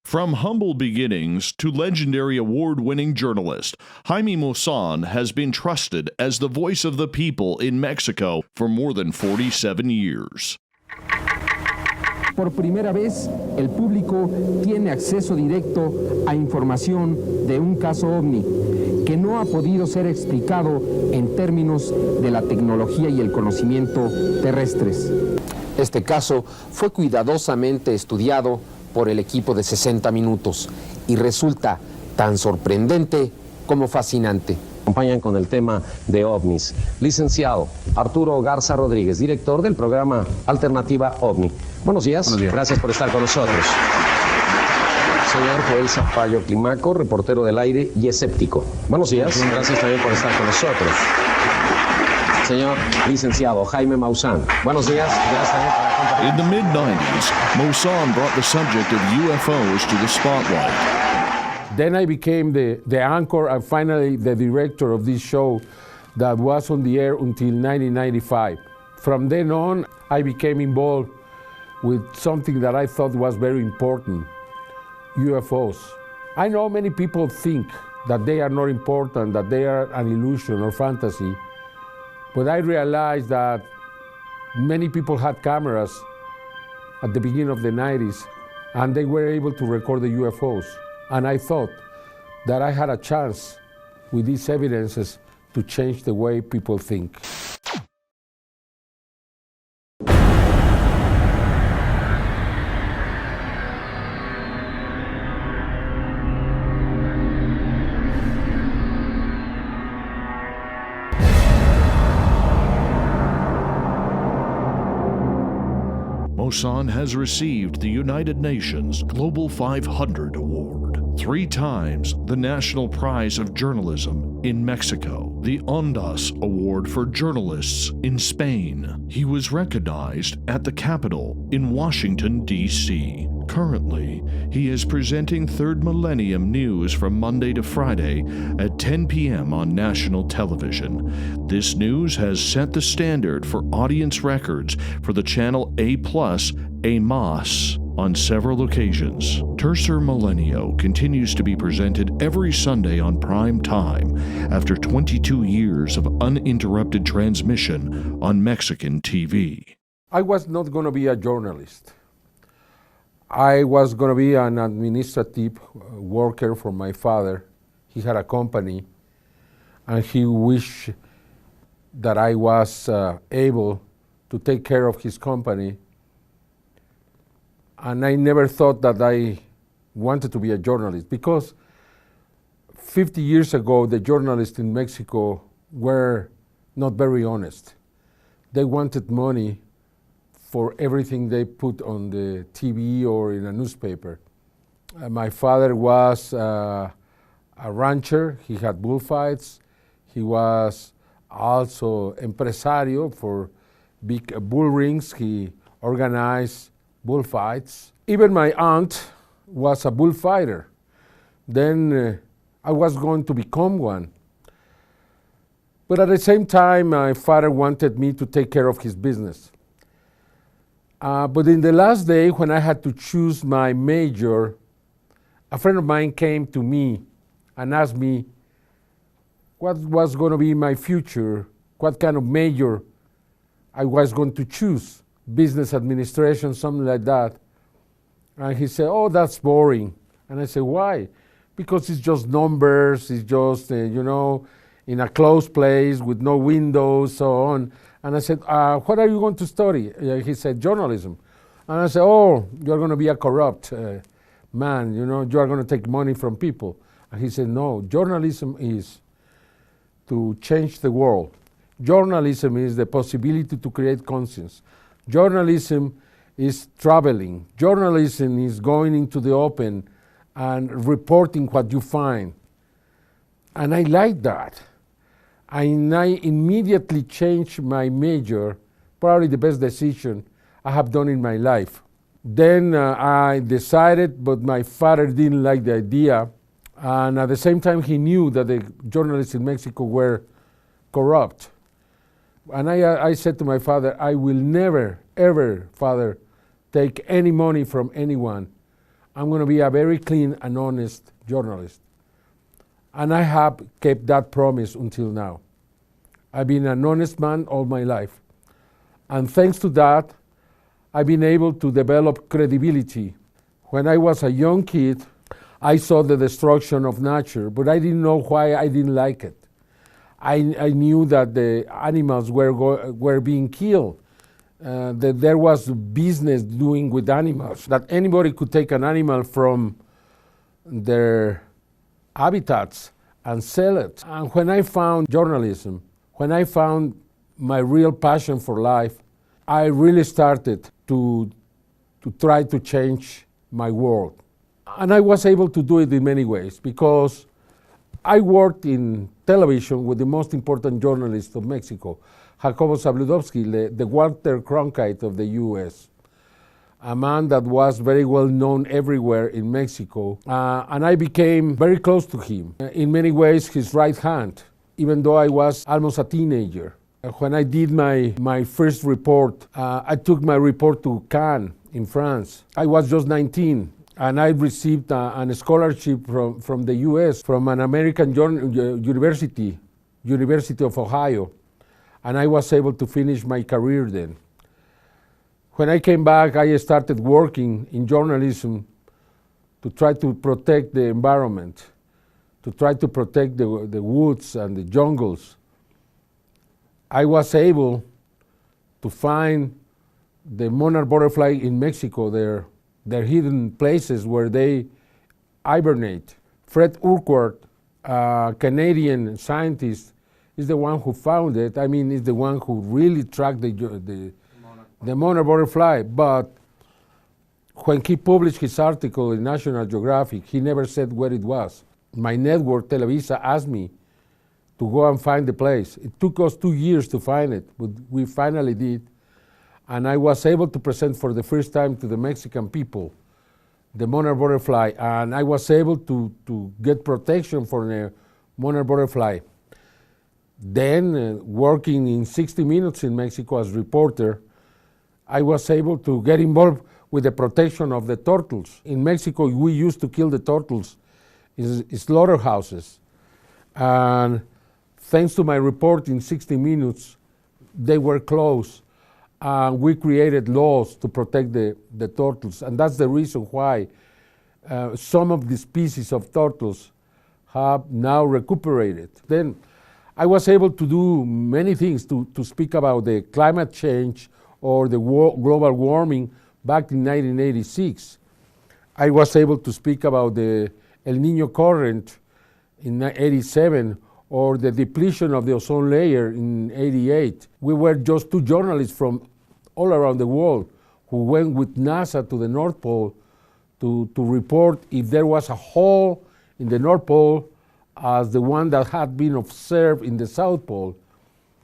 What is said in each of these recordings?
From humble beginnings to legendary award-winning journalist, Jaime Maussan has been trusted as the voice of the people in Mexico for more than 47 years. Por primera vez, el público tiene acceso directo a información de un caso ovni que no ha podido ser explicado en términos de la tecnología y el conocimiento terrestres. Este caso fue cuidadosamente estudiado por el equipo de 60 minutos y resulta tan sorprendente como fascinante. Acompañan con el tema de ovnis. Licenciado Arturo Garza Rodríguez, director del programa Alternativa OVNI. Buenos días. Buenos días. Gracias por estar con nosotros. Señor Joel Zapallo Climaco, reportero del aire y escéptico. Buenos días. Gracias también por estar con nosotros. Señor licenciado Jaime Maussan. Buenos días. Gracias también por acompañarnos. In the mid-90s, Maussan brought the subject of UFOs to the spotlight. Then I became the anchor and finally the director of this show that was on the air until 1995. From then on, I became involved with something that I thought was very important, UFOs. I know many people think that they are not important, that they are an illusion or fantasy, but I realized that many people had cameras at the beginning of the 90s and they were able to record the UFOs. And I thought that I had a chance with these evidences to change the way people think. Maussan has received the United Nations Global 500 Award, 3 times the National Prize of Journalism in Mexico, the Ondas Award for Journalists in Spain. He was recognized at the Capitol in Washington, D.C. Currently, he is presenting Third Millennium News from Monday to Friday at 10 p.m. on national television. This news has set the standard for audience records for the channel A+, on several occasions. Tercer Milenio continues to be presented every Sunday on prime time after 22 years of uninterrupted transmission on Mexican TV. I was not going to be a journalist. I was going to be an administrative worker for my father. He had a company, and he wished that I was able to take care of his company. And I never thought that I wanted to be a journalist because 50 years ago, the journalists in Mexico were not very honest. They wanted money for everything they put on the TV or in a newspaper. My father was a rancher. He had bullfights. He was also empresario for big bull rings. He organized bullfights. Even my aunt was a bullfighter. Then I was going to become one. But at the same time, my father wanted me to take care of his business. But in the last day, when I had to choose my major, a friend of mine came to me and asked me what was going to be my future, what kind of major I was going to choose, business administration, something like that. And he said, "Oh, that's boring." And I said, "Why?" "Because it's just numbers, it's just, in a closed place with no windows, so on." And I said, "What are you going to study?" He said, "Journalism." And I said, "Oh, you're going to be a corrupt man, you are going to take money from people." And he said, "No, journalism is to change the world. Journalism is the possibility to create conscience. Journalism is traveling. Journalism is going into the open and reporting what you find." And I like that. And I immediately changed my major, probably the best decision I have done in my life. Then I decided, but my father didn't like the idea. And at the same time, he knew that the journalists in Mexico were corrupt. And I said to my father, "I will never, ever, Father, take any money from anyone. I'm going to be a very clean and honest journalist. And I have kept that promise until now. I've been an honest man all my life. And thanks to that, I've been able to develop credibility. When I was a young kid, I saw the destruction of nature, but I didn't know why I didn't like it. I knew that the animals were being killed, that there was business doing with animals, that anybody could take an animal from their habitats and sell it. And when I found journalism, when I found my real passion for life, I really started to try to change my world. And I was able to do it in many ways because I worked in television with the most important journalist of Mexico, Jacobo Zabludovsky, the Walter Cronkite of the US, a man that was very well known everywhere in Mexico. And I became very close to him, in many ways his right hand, even though I was almost a teenager. When I did my first report, I took my report to Cannes in France. I was just 19. And I received a scholarship from the US, from an American university, University of Ohio. And I was able to finish my career then. When I came back, I started working in journalism to try to protect the environment, to try to protect the woods and the jungles. I was able to find the monarch butterfly in Mexico there. They're hidden places where they hibernate. Fred Urquhart, a Canadian scientist, is the one who found it. I mean, is the one who really tracked the monarch butterfly. But when he published his article in National Geographic, he never said where it was. My network, Televisa, asked me to go and find the place. It took us 2 years to find it, but we finally did. And I was able to present for the first time to the Mexican people the monarch butterfly, and I was able to get protection for the monarch butterfly. Then, working in 60 Minutes in Mexico as reporter, I was able to get involved with the protection of the turtles. In Mexico, we used to kill the turtles in slaughterhouses. And thanks to my report in 60 Minutes, they were closed. We created laws to protect the turtles, and that's the reason why some of the species of turtles have now recuperated. Then I was able to do many things to speak about the climate change or the global warming back in 1986. I was able to speak about the El Niño current in 87, or the depletion of the ozone layer in 88. We were just two journalists from all around the world who went with NASA to the North Pole to report if there was a hole in the North Pole as the one that had been observed in the South Pole.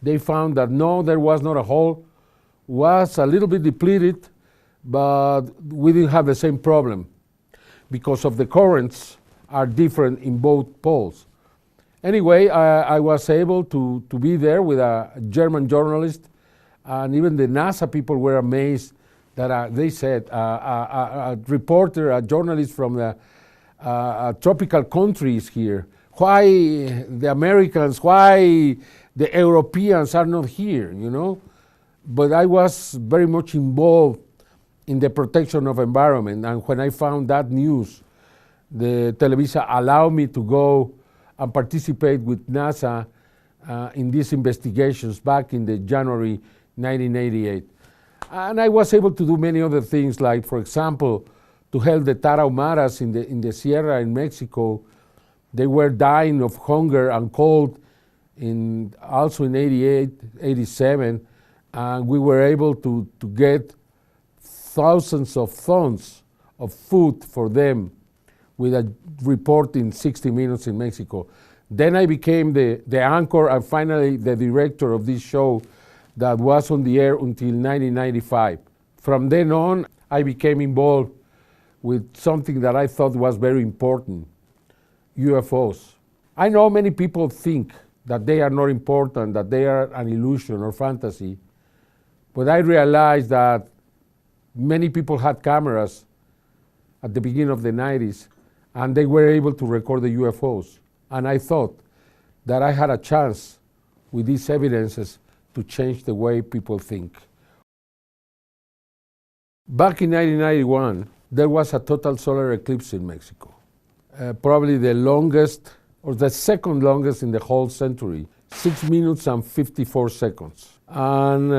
They found that no, there was not a hole, was a little bit depleted, but we didn't have the same problem because of the currents are different in both poles. Anyway, I was able to be there with a German journalist, and even the NASA people were amazed that they said a reporter, a journalist from the tropical countries here. Why the Americans, why the Europeans are not here, you know? But I was very much involved in the protection of environment, and when I found that news, the Televisa allowed me to go and participate with NASA in these investigations back in the January 1988. And I was able to do many other things, like, for example, to help the Tarahumaras in the Sierra in Mexico. They were dying of hunger and cold also in 88, 87, and we were able to get thousands of tons of food for them with a report in 60 Minutes in Mexico. Then I became the anchor and finally the director of this show that was on the air until 1995. From then on, I became involved with something that I thought was very important, UFOs. I know many people think that they are not important, that they are an illusion or fantasy, but I realized that many people had cameras at the beginning of the 90s, and they were able to record the UFOs. And I thought that I had a chance with these evidences to change the way people think. Back in 1991, there was a total solar eclipse in Mexico. Probably the longest, or the second longest in the whole century, 6 minutes and 54 seconds. And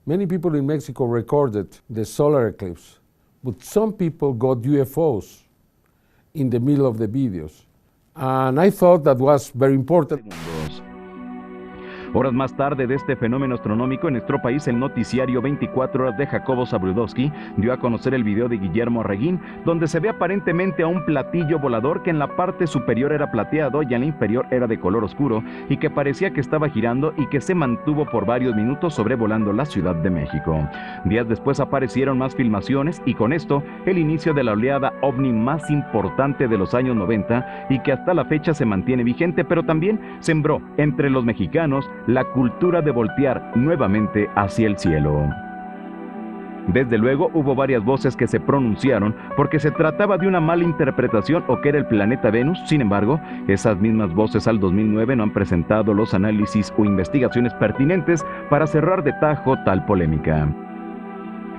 many people in Mexico recorded the solar eclipse, but some people got UFOs in the middle of the videos. And I thought that was very important. Horas más tarde de este fenómeno astronómico, en nuestro país el noticiario 24 horas de Jacobo Zabludowski dio a conocer el video de Guillermo Arreguín, donde se ve aparentemente a un platillo volador que en la parte superior era plateado y en la inferior era de color oscuro y que parecía que estaba girando y que se mantuvo por varios minutos sobrevolando la Ciudad de México. Días después aparecieron más filmaciones y con esto el inicio de la oleada ovni más importante de los años 90 y que hasta la fecha se mantiene vigente, pero también sembró entre los mexicanos la cultura de voltear nuevamente hacia el cielo. Desde luego hubo varias voces que se pronunciaron porque se trataba de una mala interpretación o que era el planeta Venus. Sin embargo, esas mismas voces al 2009 no han presentado los análisis o investigaciones pertinentes para cerrar de tajo tal polémica.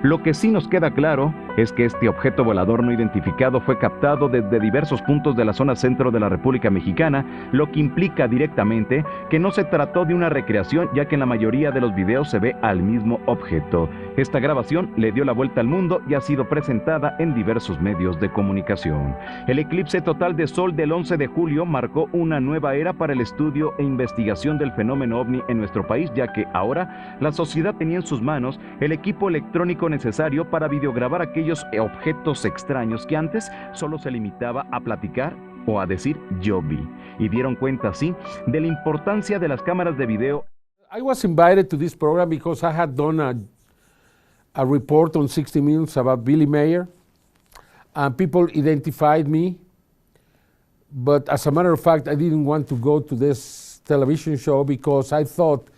Lo que sí nos queda claro es que este objeto volador no identificado fue captado desde diversos puntos de la zona centro de la República Mexicana, lo que implica directamente que no se trató de una recreación, ya que en la mayoría de los videos se ve al mismo objeto. Esta grabación le dio la vuelta al mundo y ha sido presentada en diversos medios de comunicación. El eclipse total de sol del 11 de julio marcó una nueva era para el estudio e investigación del fenómeno ovni en nuestro país, ya que ahora la sociedad tenía en sus manos el equipo electrónico necesario para videograbar aquellos objetos extraños que antes solo se limitaba a platicar o a decir yo vi, y dieron cuenta así de la importancia de las cámaras de video. I was invited to this program because I had done a report on 60 Minutes about Billy Mayer, and people identified me, but as a matter of fact, I didn't want to go to this television show because I thought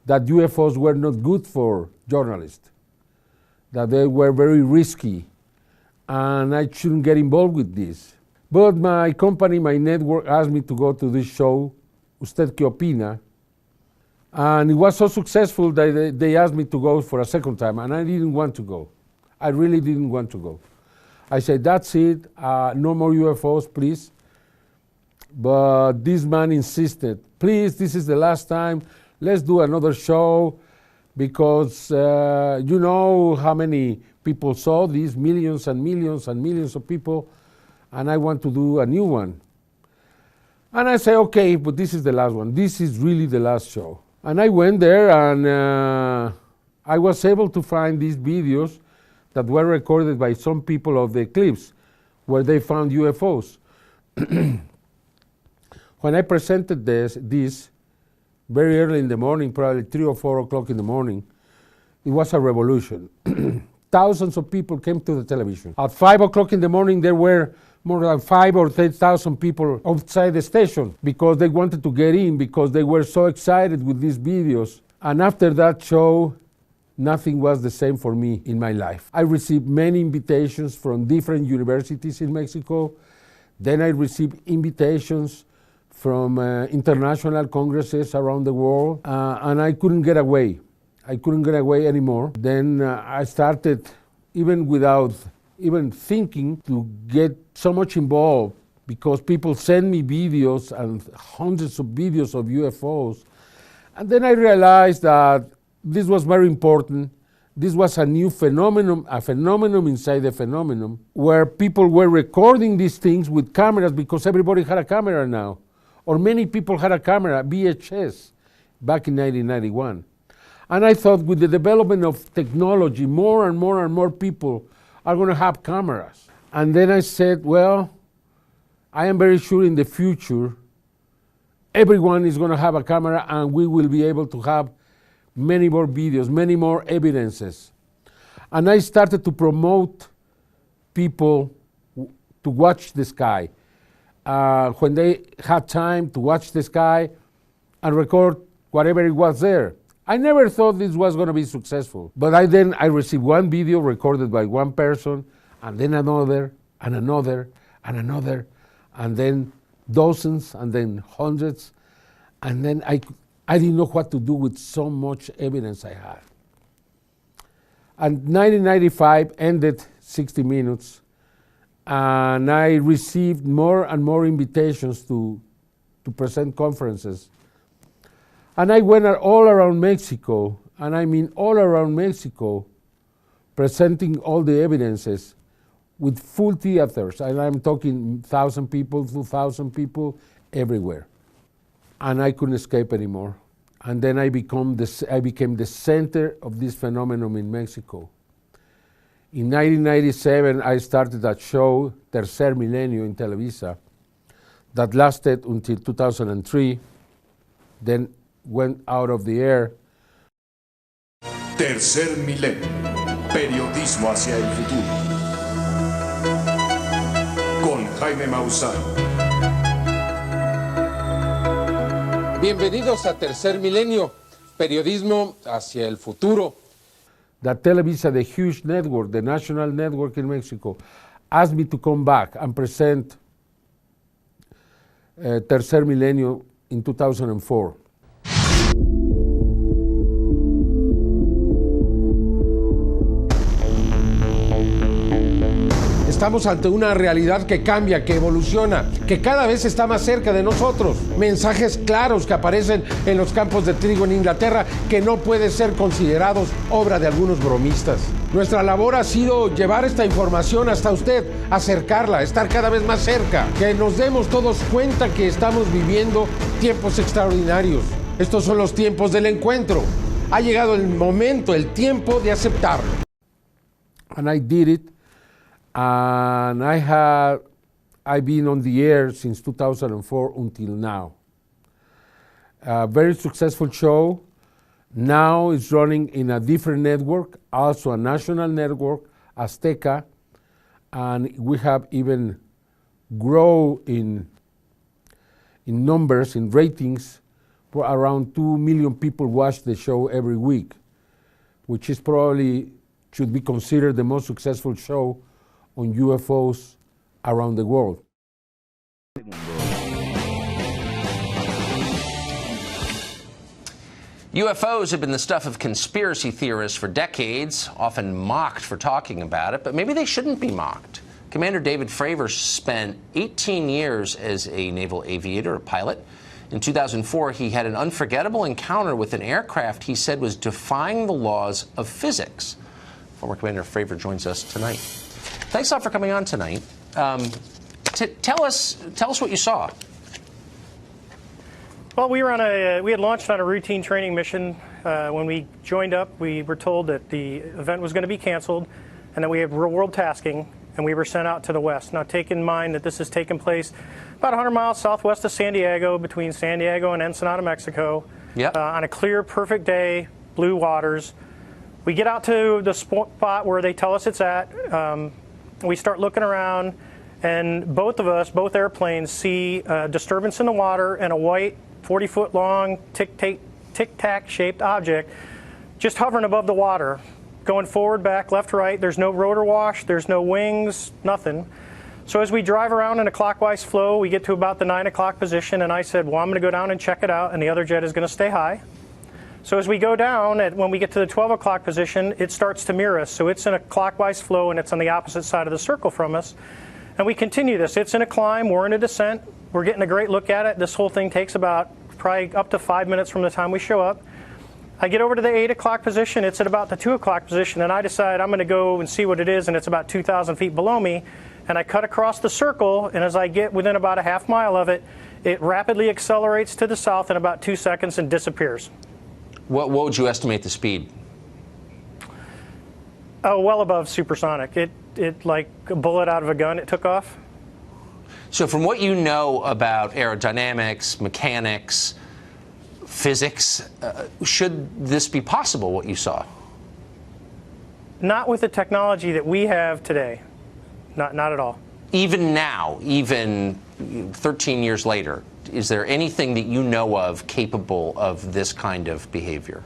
that UFOs were not good for journalists, that they were very risky, and I shouldn't get involved with this. But my company, my network, asked me to go to this show, Usted ¿Qué opina? And it was so successful that they asked me to go for a second time, and I didn't want to go. I really didn't want to go. I said, that's it, no more UFOs, please. But this man insisted, please, this is the last time, let's do another show, because you know how many people saw these, millions and millions and millions of people, and I want to do a new one. And I say, okay, but this is the last one. This is really the last show. And I went there, and I was able to find these videos that were recorded by some people of the eclipse, where they found UFOs. When I presented this very early in the morning, probably 3 or 4 o'clock in the morning, it was a revolution. Thousands of people came to the television. At 5 o'clock in the morning, there were more than 5,000 or 10,000 people outside the station because they wanted to get in, because they were so excited with these videos. And after that show, nothing was the same for me in my life. I received many invitations from different universities in Mexico. Then I received invitations from international congresses around the world, and I couldn't get away. I couldn't get away anymore. Then I started, even without even thinking, to get so much involved, because people send me videos and hundreds of videos of UFOs. And then I realized that this was very important. This was a new phenomenon, a phenomenon inside the phenomenon, where people were recording these things with cameras, because everybody had a camera now. Or many people had a camera, VHS, back in 1991. And I thought, with the development of technology, more and more and more people are going to have cameras. And then I said, well, I am very sure in the future, everyone is going to have a camera, and we will be able to have many more videos, many more evidences. And I started to promote people to watch the sky. When they had time to watch the sky and record whatever it was there. I never thought this was going to be successful. But then I received one video recorded by one person, and then another, and another, and another, and then dozens, and then hundreds, and then I didn't know what to do with so much evidence I had. And 1995 ended 60 Minutes, and I received more and more invitations to present conferences. And I went all around Mexico, and I mean all around Mexico, presenting all the evidences with full theaters, and I'm talking 1,000 people, 2,000 people, everywhere. And I couldn't escape anymore. And then I became the center of this phenomenon in Mexico. In 1997, I started a show, Tercer Milenio, in Televisa, that lasted until 2003, then went out of the air. Tercer Milenio, periodismo hacia el futuro. Con Jaime Maussan. Bienvenidos a Tercer Milenio, periodismo hacia el futuro. That Televisa, the huge network, the national network in Mexico, asked me to come back and present Tercer Milenio in 2004. Estamos ante una realidad que cambia, que evoluciona, que cada vez está más cerca de nosotros. Mensajes claros que aparecen en los campos de trigo en Inglaterra que no pueden ser considerados obra de algunos bromistas. Nuestra labor ha sido llevar esta información hasta usted, acercarla, estar cada vez más cerca, que nos demos todos cuenta que estamos viviendo tiempos extraordinarios. Estos son los tiempos del encuentro. Ha llegado el momento, el tiempo de aceptarlo. And I did it. And I've been on the air since 2004 until now. A very successful show. Now it's running in a different network, also a national network, Azteca, and we have even grown in numbers, in ratings, for around 2 million people watch the show every week, which is probably should be considered the most successful show on UFOs around the world. UFOs have been the stuff of conspiracy theorists for decades, often mocked for talking about it, but maybe they shouldn't be mocked. Commander David Fravor spent 18 years as a naval aviator, a pilot. In 2004, he had an unforgettable encounter with an aircraft he said was defying the laws of physics. Former Commander Fravor joins us tonight. Thanks a lot for coming on tonight. Tell us what you saw. Well, we had launched on a routine training mission. When we joined up, we were told that the event was going to be canceled and that we had real-world tasking, and we were sent out to the west. Now, take in mind that this has taken place about 100 miles southwest of San Diego, between San Diego and Ensenada, Mexico, Yep. On a clear, perfect day, blue waters. We get out to the spot where they tell us it's at. We start looking around, and both airplanes see a disturbance in the water and a white 40-foot long tic-tac shaped object just hovering above the water, going forward, back, left, right. There's no rotor wash, there's no wings, nothing. So as we drive around in a clockwise flow, we get to about the 9 o'clock position, and I said, well, I'm going to go down and check it out, and the other jet is going to stay high. So as we go down, when we get to the 12 o'clock position, it starts to mirror us. So it's in a clockwise flow, and it's on the opposite side of the circle from us. And we continue this. It's in a climb. We're in a descent. We're getting a great look at it. This whole thing takes about probably up to 5 minutes from the time we show up. I get over to the 8 o'clock position. It's at about the 2 o'clock position, and I decide I'm going to go and see what it is, and it's about 2,000 feet below me. And I cut across the circle, and as I get within about a half mile of it, it rapidly accelerates to the south in about 2 seconds and disappears. What would you estimate the speed? Oh, well above supersonic. It like a bullet out of a gun, it took off. So from what you know about aerodynamics, mechanics, physics, should this be possible, what you saw? Not with the technology that we have today. Not at all. Even now, even 13 years later, is there anything that you know of capable of this kind of behavior?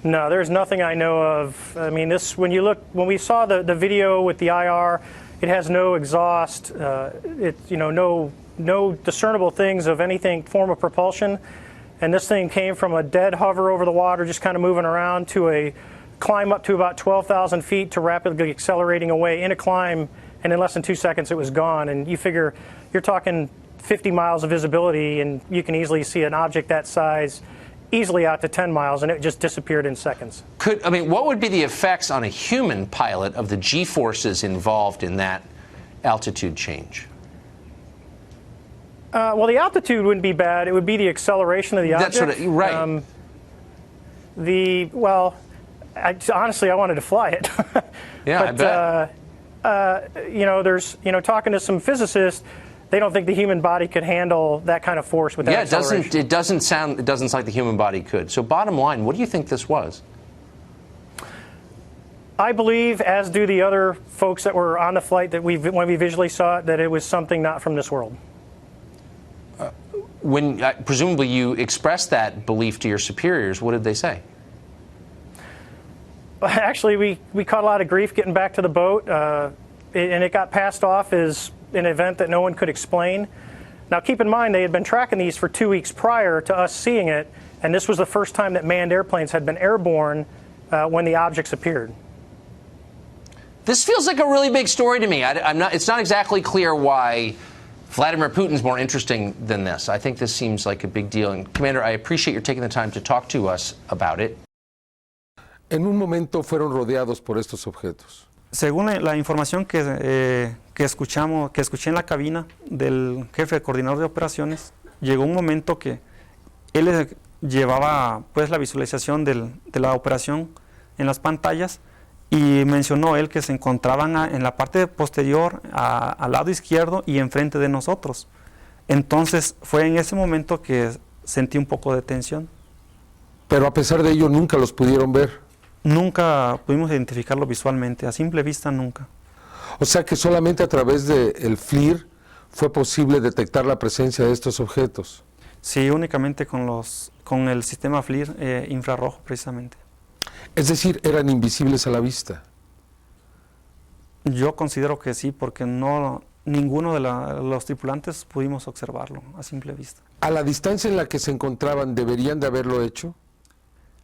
No, there's nothing I know of. I mean, when we saw the video with the IR, it has no exhaust. No discernible things of anything form of propulsion. And this thing came from a dead hover over the water, just kind of moving around, to a climb up to about 12,000 feet to rapidly accelerating away in a climb, and in less than 2 seconds it was gone. And you figure you're talking 50 miles of visibility, and you can easily see an object that size easily out to 10 miles, and it just disappeared in seconds. What would be the effects on a human pilot of the G-forces involved in that altitude change? Well, the altitude wouldn't be bad. It would be the acceleration of the object. Right. Honestly, I wanted to fly it. Yeah, but, I bet. There's, talking to some physicists, they don't think the human body could handle that kind of force with that acceleration. It doesn't sound like the human body could. So bottom line, what do you think this was? I believe, as do the other folks that were on the flight when we visually saw it, that it was something not from this world. When presumably you expressed that belief to your superiors, what did they say? Actually, we caught a lot of grief getting back to the boat, and it got passed off as an event that no one could explain. Now, keep in mind, they had been tracking these for 2 weeks prior to us seeing it, and this was the first time that manned airplanes had been airborne when the objects appeared. This feels like a really big story to me. It's not exactly clear why Vladimir Putin's more interesting than this. I think this seems like a big deal. And Commander, I appreciate your taking the time to talk to us about it. En un momento fueron rodeados por estos objetos. Según la información que escuché en la cabina del jefe de coordinador de operaciones, llegó un momento que él llevaba pues la visualización de la operación en las pantallas, y mencionó él que se encontraban en la parte posterior, al lado izquierdo y enfrente de nosotros. Entonces fue en ese momento que sentí un poco de tensión. Pero a pesar de ello nunca los pudieron ver. Nunca pudimos identificarlo visualmente, a simple vista nunca. O sea que solamente a través del FLIR fue posible detectar la presencia de estos objetos. Sí, únicamente con el sistema FLIR infrarrojo precisamente. Es decir, eran invisibles a la vista. Yo considero que sí, porque ninguno de los tripulantes pudimos observarlo a simple vista. ¿A la distancia en la que se encontraban deberían de haberlo hecho?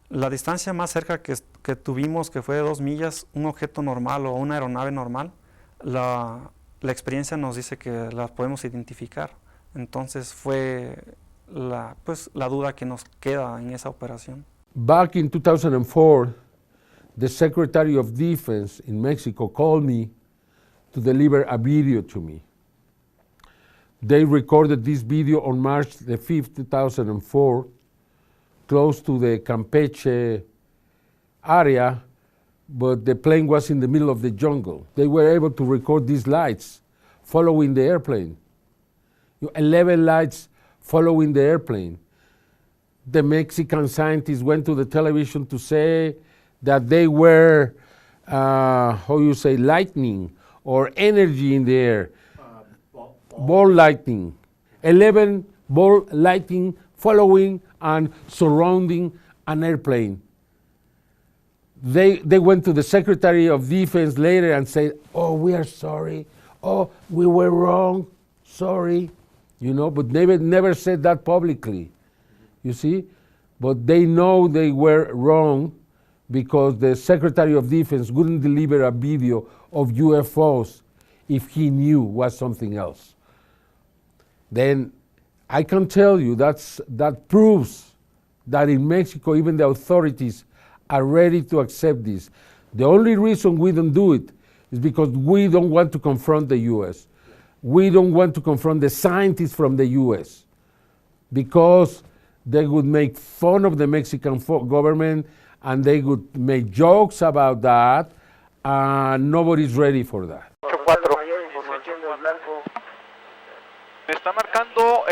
La distancia más cerca que tuvimos, que fue de 2 millas, un objeto normal o una aeronave normal, la experiencia nos dice que la podemos identificar. Entonces fue la duda que nos queda en esa operación. Back in 2004, the Secretary of Defense in Mexico called me to deliver a video to me. They recorded this video on March the 5th, 2004, close to the Campeche area, but the plane was in the middle of the jungle. They were able to record these lights following the airplane. 11 lights following the airplane. The Mexican scientists went to the television to say that they were, lightning or energy in the air. Ball lightning. 11 ball lightning following and surrounding an airplane. They went to the Secretary of Defense later and said, "Oh, we are sorry. Oh, we were wrong. Sorry." But they never said that publicly. You see? But they know they were wrong because the Secretary of Defense wouldn't deliver a video of UFOs if he knew was something else. Then I can tell you that proves that in Mexico even the authorities are ready to accept this. The only reason we don't do it is because we don't want to confront the U.S. We don't want to confront the scientists from the U.S. because they would make fun of the Mexican government and they would make jokes about that, and nobody's ready for that. Me está marcando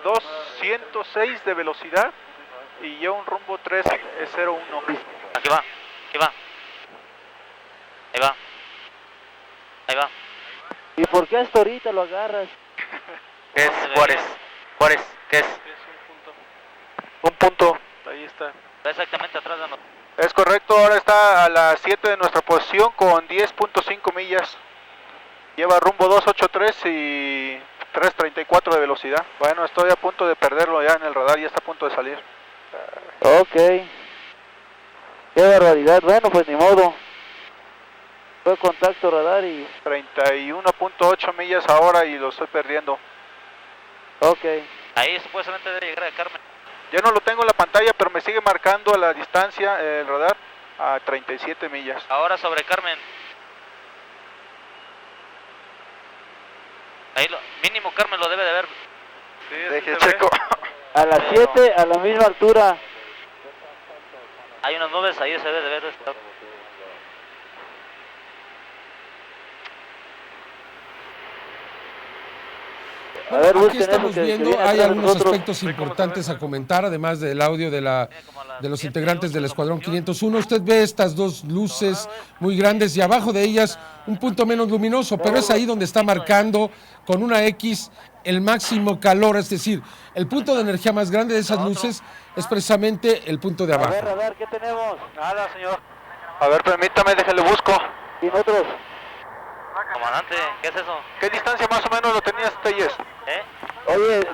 206 de velocidad y lleva un rumbo 301. Aquí va, aquí va. Ahí va. Ahí va. ¿Y por qué hasta ahorita lo agarras? ¿Qué es Juárez? Juárez, ¿qué es? Un punto, ahí está. Está exactamente atrás de nosotros. Es correcto, ahora está a las 7 de nuestra posición con 10.5 millas. Lleva rumbo 283 y 334 de velocidad. Bueno, estoy a punto de perderlo ya en el radar, ya está a punto de salir. Ok. Qué barbaridad. Bueno, pues ni modo. Fue contacto radar y... 31.8 millas ahora y lo estoy perdiendo. Ok. Ahí supuestamente debe llegar a Carmen. Ya no lo tengo en la pantalla, pero me sigue marcando a la distancia el radar a 37 millas. Ahora sobre Carmen. Ahí mínimo Carmen lo debe de ver. Sí, deje checo. A las 7, a la misma altura. Hay unas nubes, ahí se debe de ver. A ver, aquí estamos viendo, hay algunos aspectos importantes a comentar, además del audio de los integrantes del Escuadrón 501. Usted ve estas dos luces muy grandes y abajo de ellas un punto menos luminoso, pero es ahí donde está marcando con una X el máximo calor, es decir, el punto de energía más grande de esas luces es precisamente el punto de abajo. A ver, ¿qué tenemos? Nada, señor. A ver, permítame, déjale busco. ¿Y nosotros? Comandante, ¿qué es eso? ¿Qué distancia más o menos lo tenías, Telles? Oye,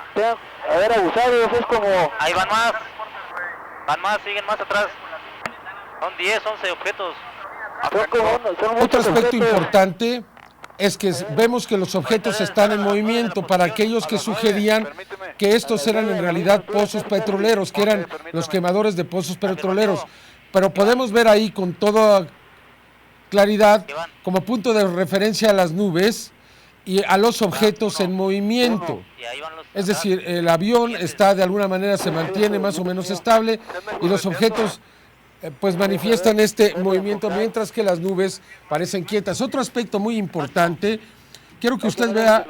a ver, abusados, es como... Ahí van más, siguen más atrás. Son 10, 11 objetos. Otro aspecto importante es que vemos que los objetos están en movimiento para aquellos que sugerían que estos eran en realidad pozos petroleros, que eran los quemadores de pozos petroleros. Pero podemos ver ahí con toda claridad como punto de referencia a las nubes y a los objetos en movimiento. Es decir, el avión está de alguna manera, se mantiene más o menos estable y los objetos pues manifiestan este movimiento mientras que las nubes parecen quietas. Otro aspecto muy importante, quiero que usted vea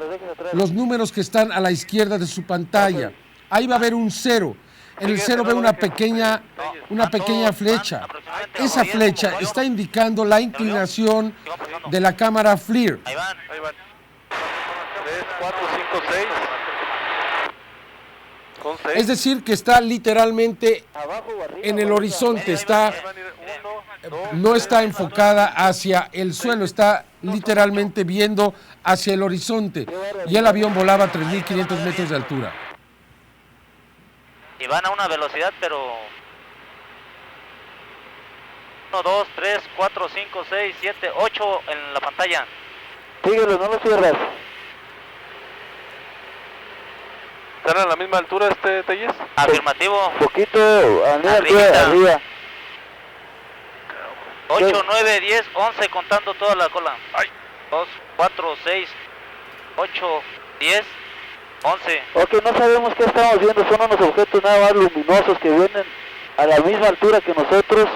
los números que están a la izquierda de su pantalla. Ahí va a haber un 0. En el 0 ve una pequeña flecha. Esa flecha está indicando la inclinación de la cámara FLIR. Ahí van. 3, 4, 5, 6. Con 6. Es decir, que está literalmente en el horizonte, no está enfocada hacia el suelo, está literalmente viendo hacia el horizonte. Y el avión volaba a 3.500 metros de altura. Y van a una velocidad, pero 1, 2, 3, 4, 5, 6, 7, 8 en la pantalla. Síguelo, no lo cierres. ¿Están a la misma altura, Telles? Afirmativo. Poquito, arriba. 8, 9, 10, 11 contando toda la cola. 2, 4, 6, 8, 10, 11. Ok, no sabemos qué estamos viendo, son unos objetos nada más luminosos que vienen a la misma altura que nosotros,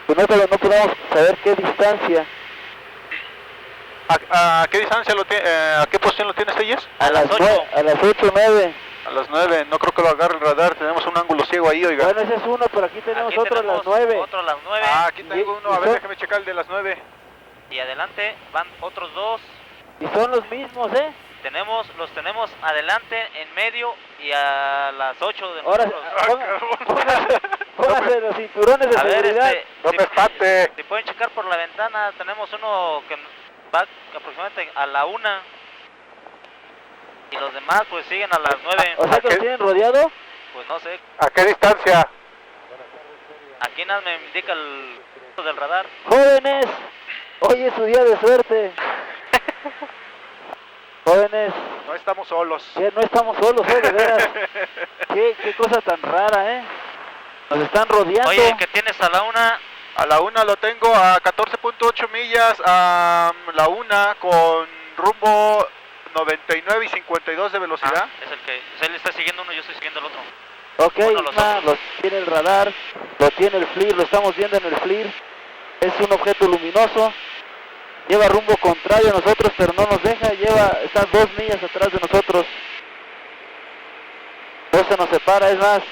pero no podemos saber qué distancia. ¿A qué distancia a qué posición lo tienes, Telles? A las 8. A las 8, 9. A las 9, no creo que lo agarre el radar, tenemos un ángulo ciego ahí, oiga. Bueno, ese es uno, pero aquí tenemos otro a las 9. Otro a las 9. Ah, aquí tengo uno, a ver, déjame checar el de las 9. Y adelante van otros dos. Y son los mismos, Los tenemos adelante, en medio y a las 8 de nosotros. Ahora, póngase los cinturones de seguridad. No me espante. Si pueden checar por la ventana, tenemos uno que va aproximadamente a la 1. Y los demás pues siguen a las 9. O sea que los tienen rodeado. Pues no sé. ¿A qué distancia? Aquí nada me indica el del radar. Jóvenes, hoy es su día de suerte. Jóvenes. No estamos solos. No estamos solos, de veras. Qué cosa tan rara, Nos están rodeando. Oye, ¿qué tienes a la 1? A la 1 lo tengo a 14.8 millas, a la 1 con rumbo 99 y 52 de velocidad. Es el que él está siguiendo uno, yo estoy siguiendo el otro. Ok, lo tiene el radar, lo tiene el FLIR, lo estamos viendo en el FLIR. Es un objeto luminoso. Lleva rumbo contrario a nosotros, pero no nos deja. Está 2 millas atrás de nosotros. No se nos separa, es más.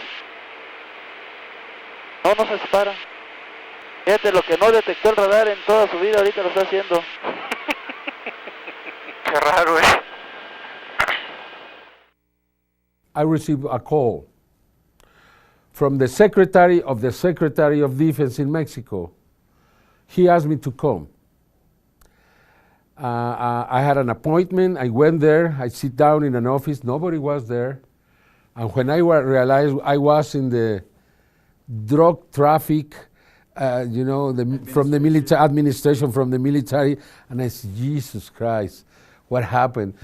No se separa. Fíjate, lo que no detectó el radar en toda su vida, ahorita lo está haciendo. Qué raro, I received a call from the Secretary of Defense in Mexico. He asked me to come. I had an appointment. I went there. I sit down in an office. Nobody was there. And when I realized I was in the drug traffic, from the military administration, from the military, and I said, Jesus Christ, what happened?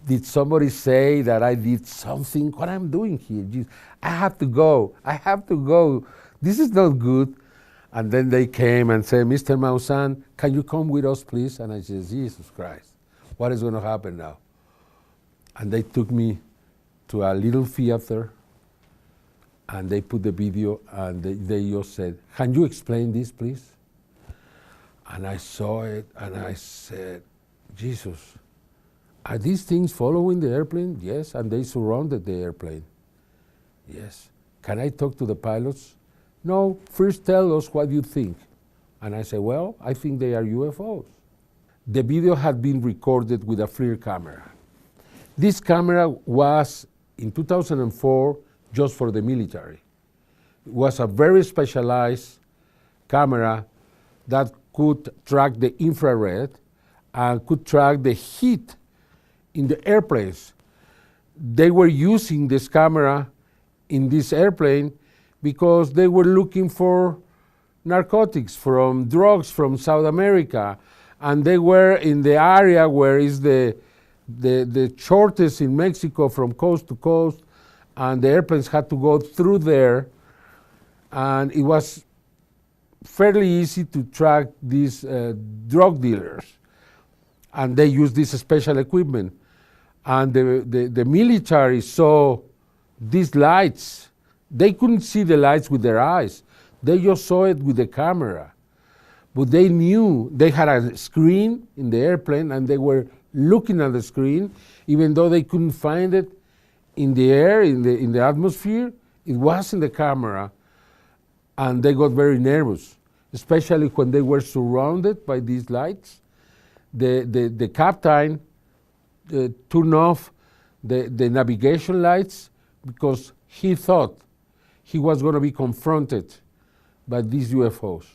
Did somebody say that I did something? What I'm doing here? Jesus, I have to go. I have to go. This is not good. And then they came and said, Mr. Maussan, can you come with us, please? And I said, Jesus Christ, what is going to happen now? And they took me to a little theater, and they put the video, and they just said, can you explain this, please? And I saw it, and I said, Jesus, are these things following the airplane? Yes, and they surrounded the airplane. Yes. Can I talk to the pilots? No, first tell us what you think. And I said, well, I think they are UFOs. The video had been recorded with a FLIR camera. This camera was, in 2004, just for the military. It was a very specialized camera that could track the infrared and could track the heat in the airplanes. They were using this camera in this airplane because they were looking for narcotics, from drugs from South America, and they were in the area where is the shortest in Mexico from coast to coast, and the airplanes had to go through there, and it was fairly easy to track these drug dealers, and they used this special equipment. And the military saw these lights. They couldn't see the lights with their eyes. They just saw it with the camera. But they knew they had a screen in the airplane, and they were looking at the screen, even though they couldn't find it in the air, in the atmosphere. It was in the camera, and they got very nervous, especially when they were surrounded by these lights. The captain turned off the navigation lights because he thought he was going to be confronted by these UFOs.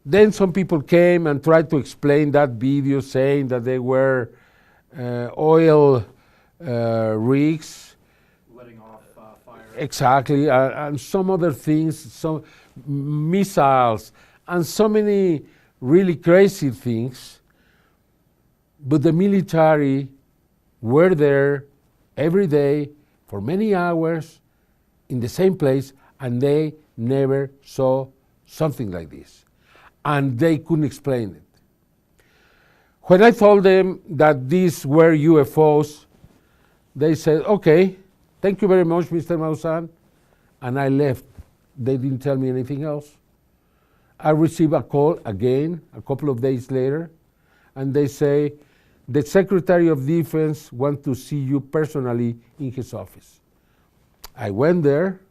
Then some people came and tried to explain that video, saying that they were oil rigs. Letting off fire. Exactly, and some other things, some missiles, and so many really crazy things. But the military were there every day for many hours in the same place, and they never saw something like this. And they couldn't explain it. When I told them that these were UFOs, they said, okay, thank you very much, Mr. Maussan, and I left. They didn't tell me anything else. I received a call again a couple of days later, and they say, the Secretary of Defense wants to see you personally in his office. I went there,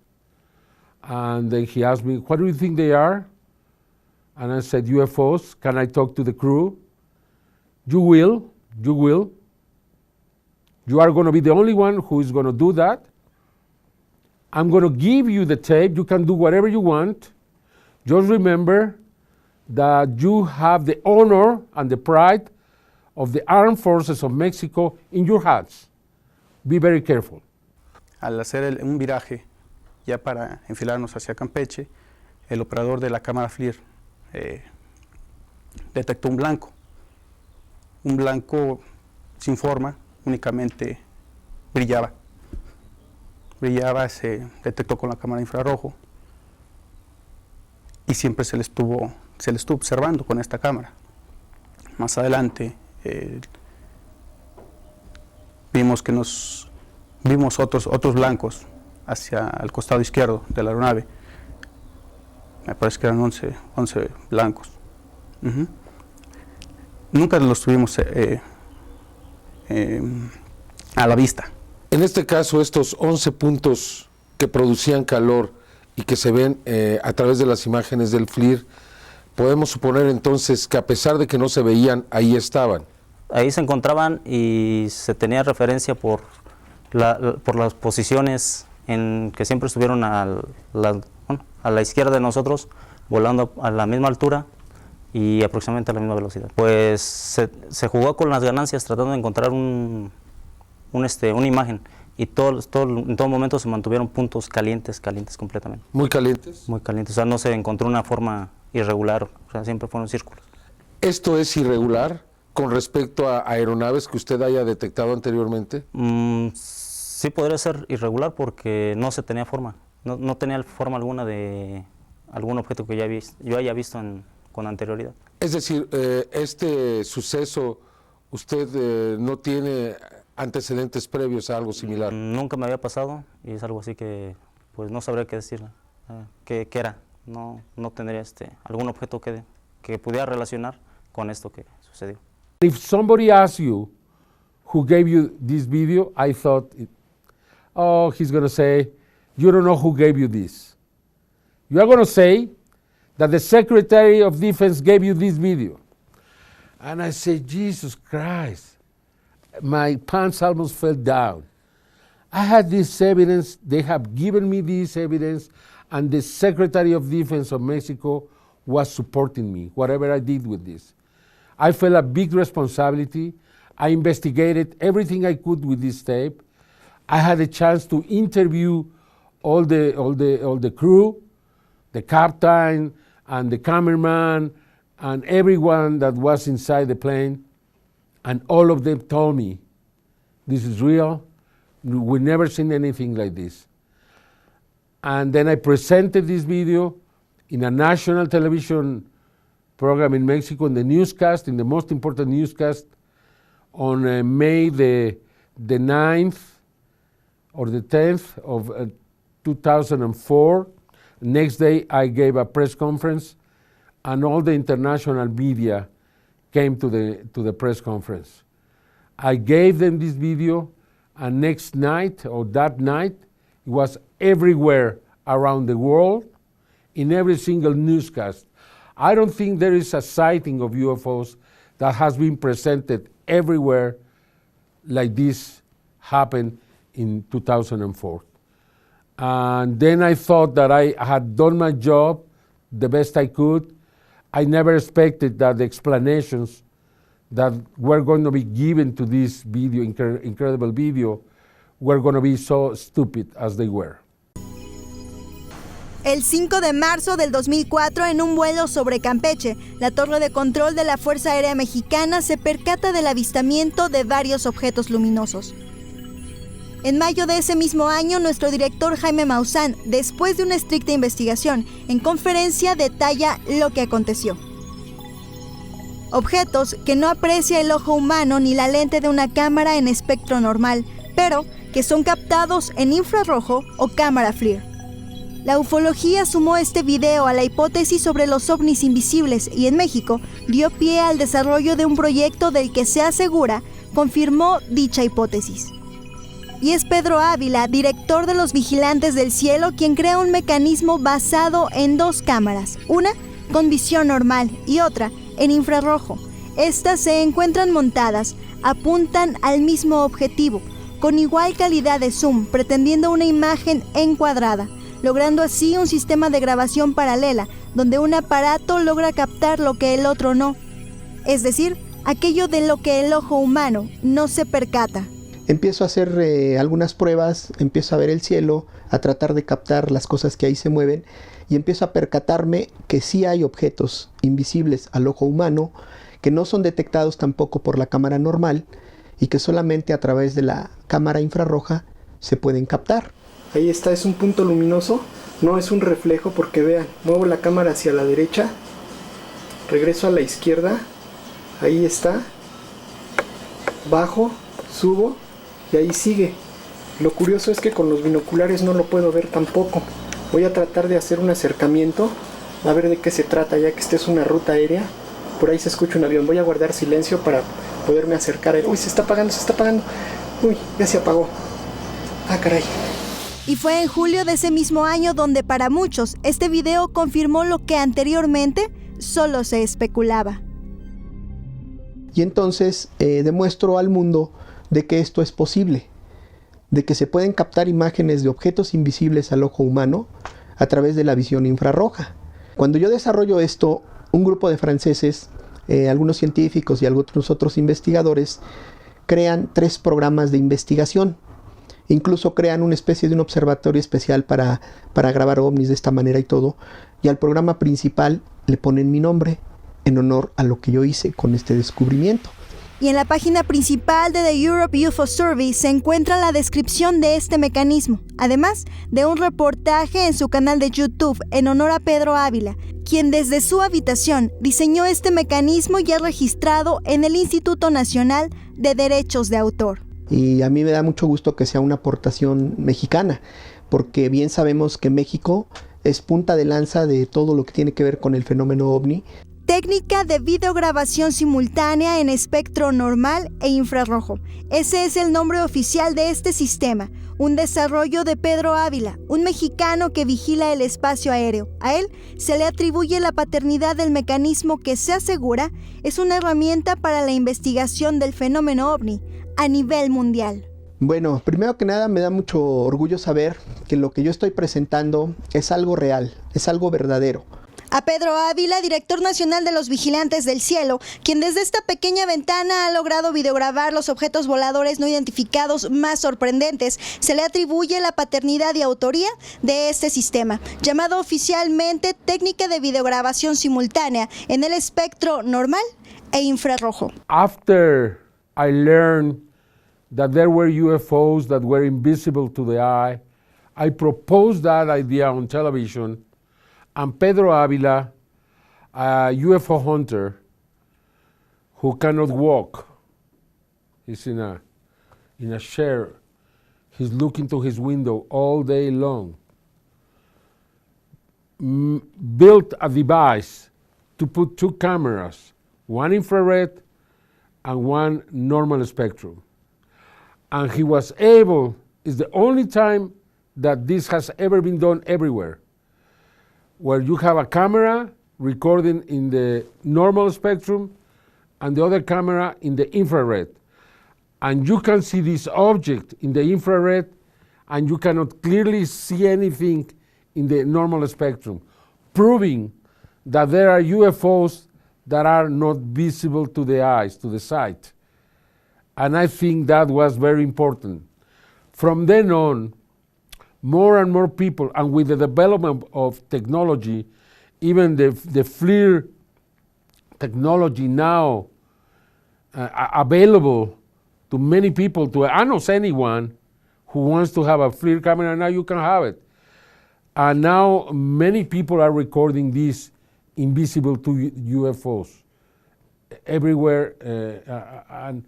and then he asked me, what do you think they are? And I said, UFOs. Can I talk to the crew? You will. You will. You are going to be the only one who is going to do that. I'm going to give you the tape. You can do whatever you want. Just remember that you have the honor and the pride of the Armed Forces of Mexico in your hands. Be very careful. Al hacer un viraje ya para enfilarnos hacia Campeche, el operador de la cámara FLIR detectó un blanco sin forma, únicamente brillaba. Se detectó con la cámara infrarrojo y siempre se le estuvo observando con esta cámara. Más adelante vimos otros blancos hacia el costado izquierdo de la aeronave. Me parece que eran 11 blancos. Nunca los tuvimos a la vista. En este caso, estos 11 puntos que producían calor y que se ven a través de las imágenes del FLIR, podemos suponer entonces que a pesar de que no se veían, ahí estaban. Ahí se encontraban y se tenía referencia por las posiciones que siempre estuvieron a la izquierda de nosotros, volando a la misma altura y aproximadamente a la misma velocidad. Pues se jugó con las ganancias tratando de encontrar una imagen, y en todo momento se mantuvieron puntos calientes completamente. ¿Muy calientes? Muy calientes, o sea, no se encontró una forma irregular, o sea, siempre fueron círculos. ¿Esto es irregular con respecto a aeronaves que usted haya detectado anteriormente? Sí podría ser irregular porque no se tenía forma, no tenía forma alguna de algún objeto que yo haya visto con anterioridad. Es decir, este suceso, usted no tiene antecedentes previos a algo similar. Nunca me había pasado y es algo así que pues no sabría qué decir, qué era. No tendría algún objeto que pudiera relacionar con esto que sucedió. If somebody asks you who gave you this video, I thought, oh, he's going to say, you don't know who gave you this. You are going to say that the Secretary of Defense gave you this video. And I said, Jesus Christ. My pants almost fell down. I had this evidence, they have given me this evidence, and the Secretary of Defense of Mexico was supporting me, whatever I did with this. I felt a big responsibility. I investigated everything I could with this tape. I had a chance to interview all the crew, the captain and the cameraman and everyone that was inside the plane. And all of them told me, this is real, we've never seen anything like this. And then I presented this video in a national television program in Mexico, in the newscast, in the most important newscast, on May the 9th or the 10th of 2004. Next day I gave a press conference, and all the international media came to the press conference. I gave them this video, and next night, or that night, it was everywhere around the world, in every single newscast. I don't think there is a sighting of UFOs that has been presented everywhere like this happened in 2004. And then I thought that I had done my job the best I could. I never expected that the explanations that were going to be given to this video, incredible video, were going to be so stupid as they were. El 5 de marzo del 2004, en un vuelo sobre Campeche, la torre de control de la Fuerza Aérea Mexicana se percata del avistamiento de varios objetos luminosos. En mayo de ese mismo año, nuestro director Jaime Maussan, después de una estricta investigación, en conferencia detalla lo que aconteció. Objetos que no aprecia el ojo humano ni la lente de una cámara en espectro normal, pero que son captados en infrarrojo o cámara FLIR. La ufología sumó este video a la hipótesis sobre los ovnis invisibles y en México dio pie al desarrollo de un proyecto del que se asegura confirmó dicha hipótesis. Y es Pedro Ávila, director de los Vigilantes del Cielo, quien crea un mecanismo basado en dos cámaras, una con visión normal y otra en infrarrojo. Estas se encuentran montadas, apuntan al mismo objetivo, con igual calidad de zoom, pretendiendo una imagen encuadrada, logrando así un sistema de grabación paralela, donde un aparato logra captar lo que el otro no, es decir, aquello de lo que el ojo humano no se percata. Empiezo a hacer algunas pruebas, empiezo a ver el cielo, a tratar de captar las cosas que ahí se mueven y empiezo a percatarme que sí hay objetos invisibles al ojo humano, que no son detectados tampoco por la cámara normal y que solamente a través de la cámara infrarroja se pueden captar. Ahí está, es un punto luminoso, no es un reflejo porque vean, muevo la cámara hacia la derecha, regreso a la izquierda, ahí está, bajo, subo y ahí sigue. Lo curioso es que con los binoculares no lo puedo ver tampoco. Voy a tratar de hacer un acercamiento, a ver de qué se trata, ya que esta es una ruta aérea. Por ahí se escucha un avión, voy a guardar silencio para poderme acercar a él. Uy, se está apagando, se está apagando. Uy, ya se apagó. Ah, caray. Y fue en julio de ese mismo año donde para muchos este video confirmó lo que anteriormente solo se especulaba. Y entonces demuestro al mundo de que esto es posible, de que se pueden captar imágenes de objetos invisibles al ojo humano a través de la visión infrarroja. Cuando yo desarrollo esto, un grupo de franceses, algunos científicos y algunos otros investigadores, crean 3 programas de investigación. Incluso crean una especie de un observatorio especial para grabar ovnis de esta manera y todo. Y al programa principal le ponen mi nombre en honor a lo que yo hice con este descubrimiento. Y en la página principal de The Europe UFO Survey se encuentra la descripción de este mecanismo, además de un reportaje en su canal de YouTube en honor a Pedro Ávila, quien desde su habitación diseñó este mecanismo y ha registrado en el Instituto Nacional de Derechos de Autor. Y a mí me da mucho gusto que sea una aportación mexicana, porque bien sabemos que México es punta de lanza de todo lo que tiene que ver con el fenómeno ovni. Técnica de videograbación simultánea en espectro normal e infrarrojo. Ese es el nombre oficial de este sistema, un desarrollo de Pedro Ávila, un mexicano que vigila el espacio aéreo. A él se le atribuye la paternidad del mecanismo que se asegura es una herramienta para la investigación del fenómeno ovni a nivel mundial. Bueno, primero que nada me da mucho orgullo saber que lo que yo estoy presentando es algo real, es algo verdadero. A Pedro Ávila, director nacional de los Vigilantes del Cielo, quien desde esta pequeña ventana ha logrado videograbar los objetos voladores no identificados más sorprendentes, se le atribuye la paternidad y autoría de este sistema, llamado oficialmente técnica de videograbación simultánea en el espectro normal e infrarrojo. After I learned that there were UFOs that were invisible to the eye, I proposed that idea on television. And Pedro Ávila, a UFO hunter who cannot walk, he's in a chair, he's looking to his window all day long, built a device to put 2 cameras, one infrared and one normal spectrum. And he was able, it's the only time that this has ever been done everywhere, where you have a camera recording in the normal spectrum and the other camera in the infrared. And you can see this object in the infrared and you cannot clearly see anything in the normal spectrum, proving that there are UFOs that are not visible to the eyes, to the sight. And I think that was very important. From then on, more and more people, and with the development of technology, even the FLIR technology now available to many people, to almost anyone who wants to have a FLIR camera, now you can have it. And now many people are recording these invisible to UFOs everywhere, and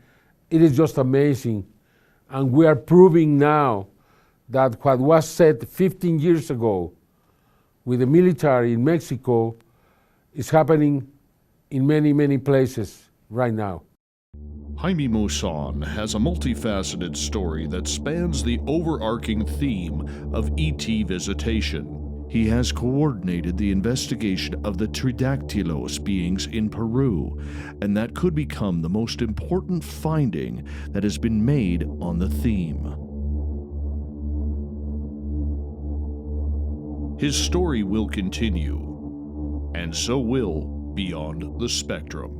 it is just amazing. And we are proving now that what was said 15 years ago with the military in Mexico is happening in many, many places right now. Jaime Maussan has a multifaceted story that spans the overarching theme of ET visitation. He has coordinated the investigation of the Tridactylos beings in Peru, and that could become the most important finding that has been made on the theme. His story will continue, and so will Beyond the Spectrum.